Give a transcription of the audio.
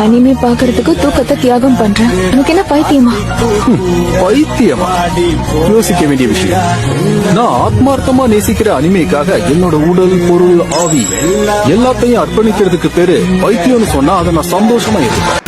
Anime பாக்குறதுக்கு தூக்கத்தை தியாகம் பண்றேன். உனக்கு என்ன பைத்தியமா? பைத்தியமா? யோசிக்க வேண்டிய விஷயம். நான் ஆத்மார்த்தமா நேசிக்கிற அனிமேக்காக என்னோட உடல், பொருள், ஆவி எல்லாத்தையும் அர்ப்பணிக்கிறதுக்கு பேரு பைத்தியம்னு சொன்னா அதை நான் சந்தோஷமா இருக்கேன்.